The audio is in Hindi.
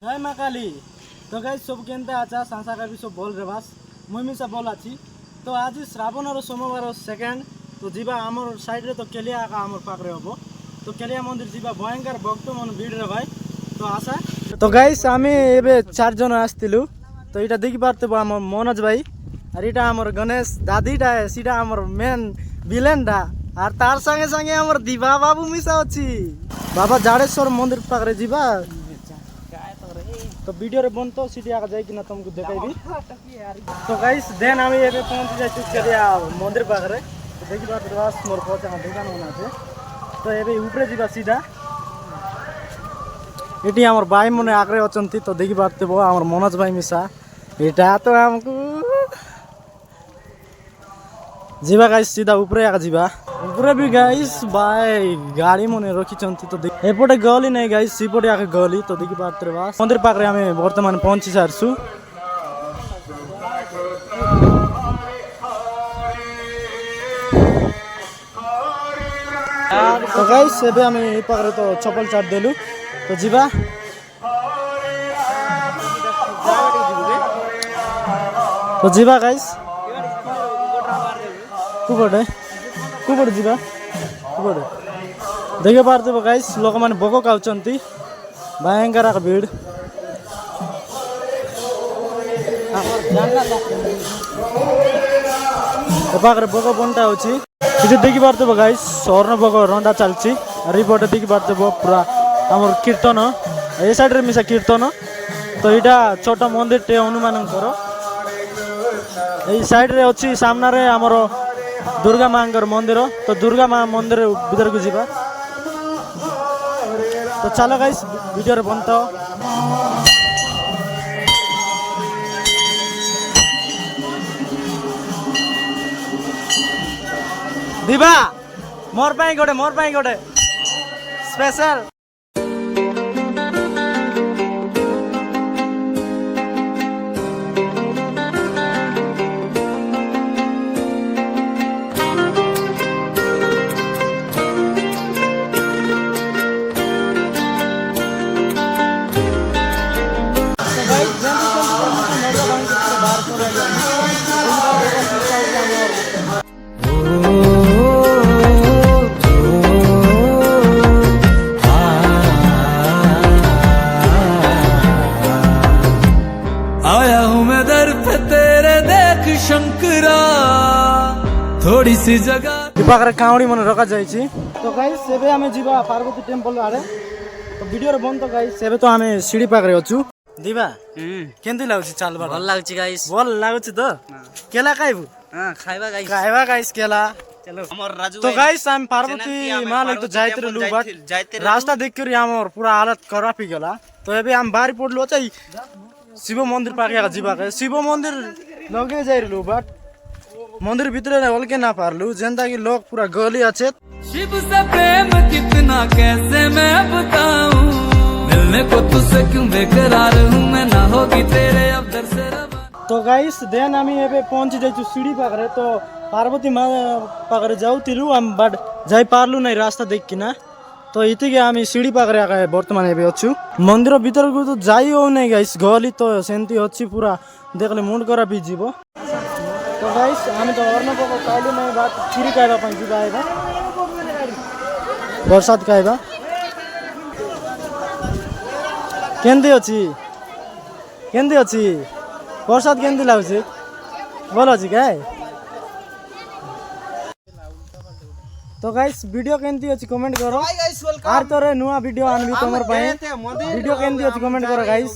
जय माँ काली। तो गाइस सब केनता आचा सांसा का भी सब बोल रे बास मुई सब बोल आछि। तो आज श्रावण और सोमवार सेकेंड तो जीवा आमर साइड रे तो केलिया का आमर पाकरे हबो। तो केलिया मंदिर जीवा भयंकर भक्त मन भीड़ रे भाई। तो आशा तो गाइस आमी एबे 4 जन आस्तिलु। तो इटा देखि पारते बो आमर मनोज भाई और इटा आमर गणेश दादीटा है सीधा आमर मेन विलेन डा और तार संगे संगे आमर दीवा बाबू मिसा अछि। बाबा जाडेश्वर मंदिर पाकरे जीवा। तो वीडियो रे बनतो सीधी आगे जाई कि ना तुमको देखाइबी। तो गाइस देन आमी एबे पहुंच जाई चुक करिया मंदिर पाखरे। तो देखि बात रास मोर पहुंचा दुकान होना छे। तो एबे ऊपरे जीवा सीधा एटी हमर भाई मने आगरे अचंती। तो देखि बात बो हमर मनोज भाई मिसा एटा तो हमको जीवा गाइस सीधा ऊपरे आगे जीवा। ऊपरे भी गाइस भाई गाड़ी मने रखी चंती। तो एपटे गली नहीं गाइस सीपटे आके गली। तो देखि बात रे बास मंदिर पाखरे आमे वर्तमान पहुंची सारसु। तो गाइस एबे आमे ए पाखरे तो चप्पल चाट देलु। तो जीवा तो जीवा गाइस कुबड़े जीवा कुबड़े देखे पारते गाइस लोक माने भोग खाउचंती भयंकर भीड़। पाखरे भोग बंटा होची इसे देखि पारते गाइस स्वर्ण भोग रंधा चलची। और इपटे देखि पारते पूरा हमर कीर्तन ए साइड रे मिसा कीर्तन। तो इटा छोटा मंदिर टे हनुमानंकर ए साइड रे अछि सामना रे हमर दुर्गा मांकर मंदिर। तो दुर्गा माँ मंदिर भीतर को जीवा। तो चलो गाइस वीडियो रे बनतो। दीवा मोर पाई गोटे स्पेशल। आया हूँ मैं दर पे तेरे देख शंकरा थोड़ी सी जगह पाखरे काउडी मन रखा जाइछि। तो गाइस एबे आमे जीवा पार्वती टेम्पल आरे। तो वीडियो रे बन तो गाइस एबे तो आमे सीढ़ी पाखरे अछु। दीवा केंदी लागछि चाल बा भल लागछि गाइस बोल लागछि तो केला खाइबु। हां खाइबा गाइस केला चलो हमर राजू तो गाइस हम पार्वती मां लग तो जाइते रहलु बट रास्ता देख के हमर पूरा हालत खराब ही गेला। तो एबे हम बाहर पड़लो चाहिँ शिव मंदिर पाके जीवा के शिव मंदिर लगे जाई रहलु बट मंदिर भीतर हल्के ना पारलु जनता की लोग पूरा गली अच्छे। शिव से प्रेम कितना कैसे मैं बताऊं मिलने को तुझसे क्यों बेकरार हूँ मैं ना होगी तेरे अब दर से रवा। तो गाइस देन आमी एबे पहुंची जाइछु सीढ़ी पाखरे। तो पार्वती मां पाखरे जाउतिलु हम बट जाई पारलु नै रास्ता देख किना। तो इतिके आमी सीढ़ी पाखरे आके वर्तमान एबे अछु मंदिर भीतर को तो जाई हो नै गाइस गली तो सेंती अछि पूरा देखले मुंड करा भी जीवो। तो गाइस आमी तो अर्न पको काइले नै बात खिरी खाइबा पन जीवा आइबा प्रसाद खाइबा केंदी अछि प्रसाद केंदी लाउछि बोल अछि काय। तो गाइस वीडियो केंती अछि कमेंट करो आर तोरे नुआ वीडियो आनबी तमर पय वीडियो केंती अछि कमेंट करो गाइस।